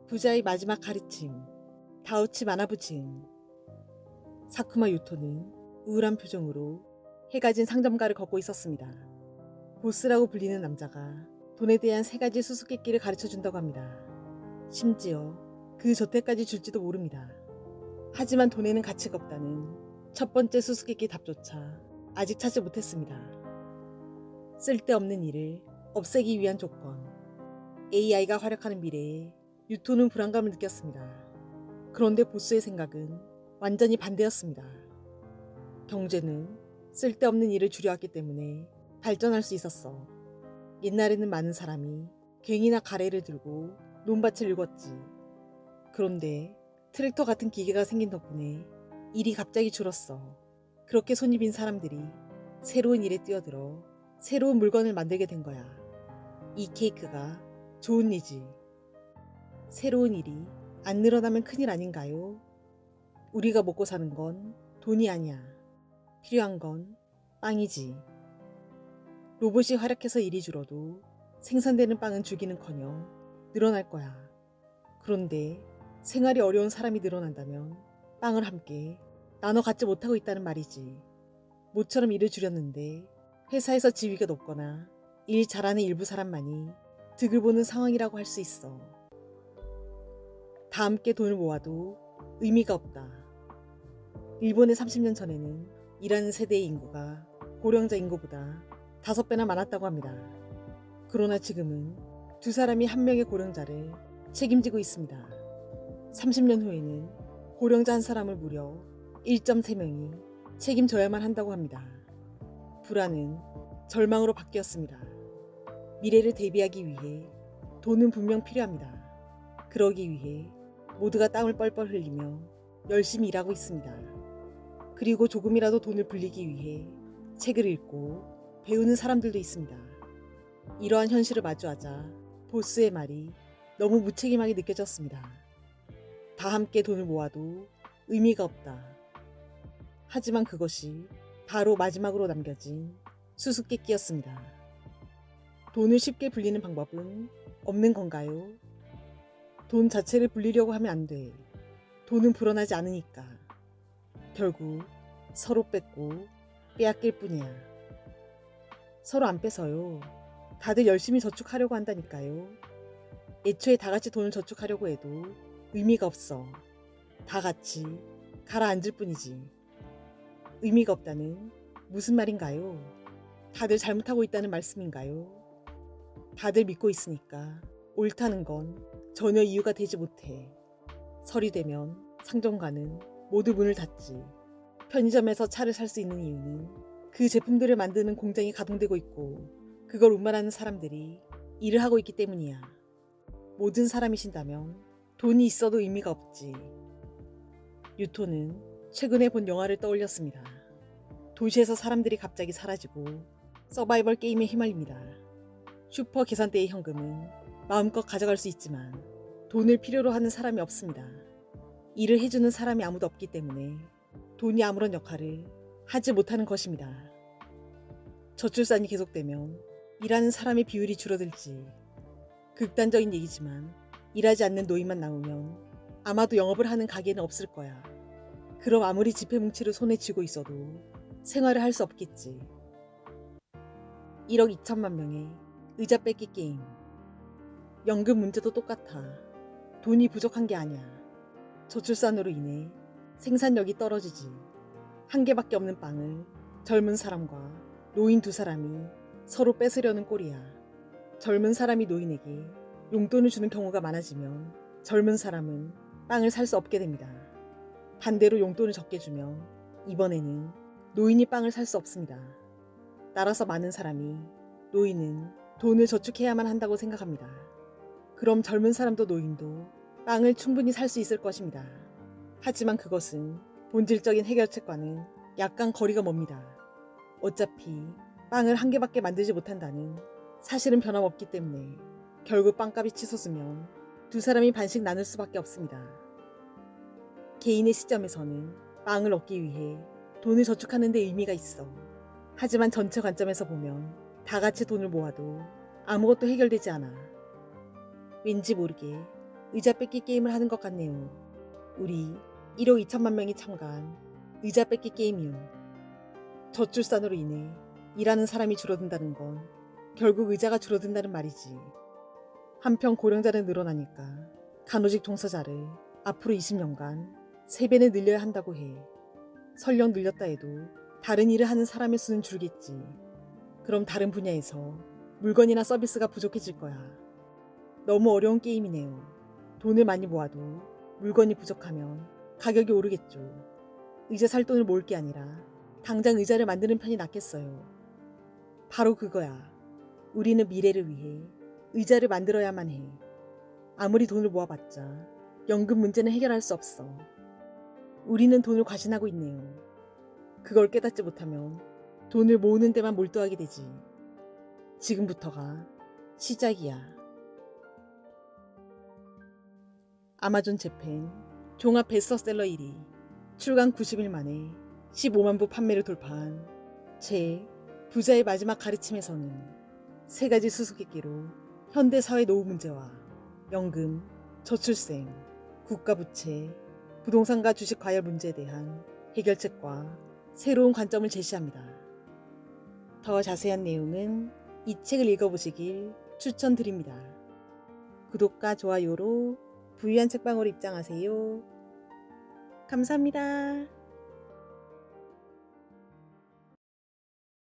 부자의 마지막 가르침. 다우치 마나부즈음. 사쿠마 유토는 우울한 표정으로 해가 진 상점가를 걷고 있었습니다. 보스라고 불리는 남자가 돈에 대한 3가지 수수께끼를 가르쳐준다고 합니다. 심지어 그 저태까지 줄지도 모릅니다. 하지만 돈에는 가치가 없다는 첫 번째 수수께끼 답조차 아직 찾지 못했습니다. 쓸데없는 일을 없애기 위한 조건. AI가 활약하는 미래에 유토는 불안감을 느꼈습니다. 그런데 보스의 생각은 완전히 반대였습니다. 경제는 쓸데없는 일을 줄여왔기 때문에 발전할 수 있었어. 옛날에는 많은 사람이 괭이나 가래를 들고 논밭을 일궜지. 그런데 트랙터 같은 기계가 생긴 덕분에 일이 갑자기 줄었어. 그렇게 손이 빈 사람들이 새로운 일에 뛰어들어 새로운 물건을 만들게 된 거야. 이 케이크가 좋은 일이지. 새로운 일이 안 늘어나면 큰일 아닌가요? 우리가 먹고 사는 건 돈이 아니야. 필요한 건 빵이지. 로봇이 활약해서 일이 줄어도 생산되는 빵은 줄기는커녕 늘어날 거야. 그런데 생활이 어려운 사람이 늘어난다면 빵을 함께 나눠 갖지 못하고 있다는 말이지. 모처럼 일을 줄였는데 회사에서 지위가 높거나 일 잘하는 일부 사람만이 득을 보는 상황이라고 할 수 있어. 다 함께 돈을 모아도 의미가 없다. 일본의 30년 전에는 일하는 세대의 인구가 고령자 인구보다 5배나 많았다고 합니다. 그러나 지금은 2사람이 1명의 고령자를 책임지고 있습니다. 30년 후에는 고령자 1사람을 무려 1.3명이 책임져야만 한다고 합니다. 불안은 절망으로 바뀌었습니다. 미래를 대비하기 위해 돈은 분명 필요합니다. 그러기 위해 모두가 땀을 뻘뻘 흘리며 열심히 일하고 있습니다. 그리고 조금이라도 돈을 불리기 위해 책을 읽고 배우는 사람들도 있습니다. 이러한 현실을 마주하자 보스의 말이 너무 무책임하게 느껴졌습니다. 다 함께 돈을 모아도 의미가 없다. 하지만 그것이 바로 마지막으로 남겨진 수수께끼였습니다. 돈을 쉽게 불리는 방법은 없는 건가요? 돈 자체를 불리려고 하면 안 돼. 돈은 불어나지 않으니까. 결국 서로 뺏고 빼앗길 뿐이야. 서로 안 뺏어요. 다들 열심히 저축하려고 한다니까요. 애초에 다 같이 돈을 저축하려고 해도 의미가 없어. 다 같이 가라앉을 뿐이지. 의미가 없다는 무슨 말인가요? 다들 잘못하고 있다는 말씀인가요? 다들 믿고 있으니까 옳다는 건 전혀 이유가 되지 못해. 설이 되면 상점가는 모두 문을 닫지. 편의점에서 차를 살 수 있는 이유는 그 제품들을 만드는 공장이 가동되고 있고 그걸 운반하는 사람들이 일을 하고 있기 때문이야. 모든 사람이 쉰다면 돈이 있어도 의미가 없지. 유토는 최근에 본 영화를 떠올렸습니다. 도시에서 사람들이 갑자기 사라지고 서바이벌 게임에 휘말립니다. 슈퍼 계산대의 현금은 마음껏 가져갈 수 있지만 돈을 필요로 하는 사람이 없습니다. 일을 해주는 사람이 아무도 없기 때문에 돈이 아무런 역할을 하지 못하는 것입니다. 저출산이 계속되면 일하는 사람의 비율이 줄어들지. 극단적인 얘기지만 일하지 않는 노인만 남으면 아마도 영업을 하는 가게는 없을 거야. 그럼 아무리 지폐뭉치를 손에 쥐고 있어도 생활을 할 수 없겠지. 1억 2천만 명의 의자 뺏기 게임. 연금 문제도 똑같아. 돈이 부족한 게 아니야. 저출산으로 인해 생산력이 떨어지지. 한 개밖에 없는 빵을 젊은 사람과 노인 2사람이 서로 뺏으려는 꼴이야. 젊은 사람이 노인에게 용돈을 주는 경우가 많아지면 젊은 사람은 빵을 살 수 없게 됩니다. 반대로 용돈을 적게 주면 이번에는 노인이 빵을 살 수 없습니다. 따라서 많은 사람이 노인은 돈을 저축해야만 한다고 생각합니다. 그럼 젊은 사람도 노인도 빵을 충분히 살 수 있을 것입니다. 하지만 그것은 본질적인 해결책과는 약간 거리가 멉니다. 어차피 빵을 한 개밖에 만들지 못한다는 사실은 변함없기 때문에 결국 빵값이 치솟으면 2사람이 반씩 나눌 수밖에 없습니다. 개인의 시점에서는 빵을 얻기 위해 돈을 저축하는 데 의미가 있어. 하지만 전체 관점에서 보면 다 같이 돈을 모아도 아무것도 해결되지 않아. 왠지 모르게 의자 뺏기 게임을 하는 것 같네요. 우리 1억 2천만 명이 참가한 의자 뺏기 게임이요. 저출산으로 인해 일하는 사람이 줄어든다는 건 결국 의자가 줄어든다는 말이지. 한편 고령자는 늘어나니까 간호직 종사자를 앞으로 20년간 3배는 늘려야 한다고 해. 설령 늘렸다 해도 다른 일을 하는 사람의 수는 줄겠지. 그럼 다른 분야에서 물건이나 서비스가 부족해질 거야. 너무 어려운 게임이네요. 돈을 많이 모아도 물건이 부족하면 가격이 오르겠죠. 의자 살 돈을 모을 게 아니라 당장 의자를 만드는 편이 낫겠어요. 바로 그거야. 우리는 미래를 위해 의자를 만들어야만 해. 아무리 돈을 모아봤자 연금 문제는 해결할 수 없어. 우리는 돈을 과신하고 있네요. 그걸 깨닫지 못하면 돈을 모으는 데만 몰두하게 되지. 지금부터가 시작이야. 아마존 재팬 종합 베스트셀러 1위, 출간 90일 만에 15만 부 판매를 돌파한 제 부자의 마지막 가르침에서는 3가지 수수께끼로 현대 사회 노후 문제와 연금, 저출생, 국가부채, 부동산과 주식 과열 문제에 대한 해결책과 새로운 관점을 제시합니다. 더 자세한 내용은 이 책을 읽어보시길 추천드립니다. 구독과 좋아요로 부유한 책방으로 입장하세요. 감사합니다.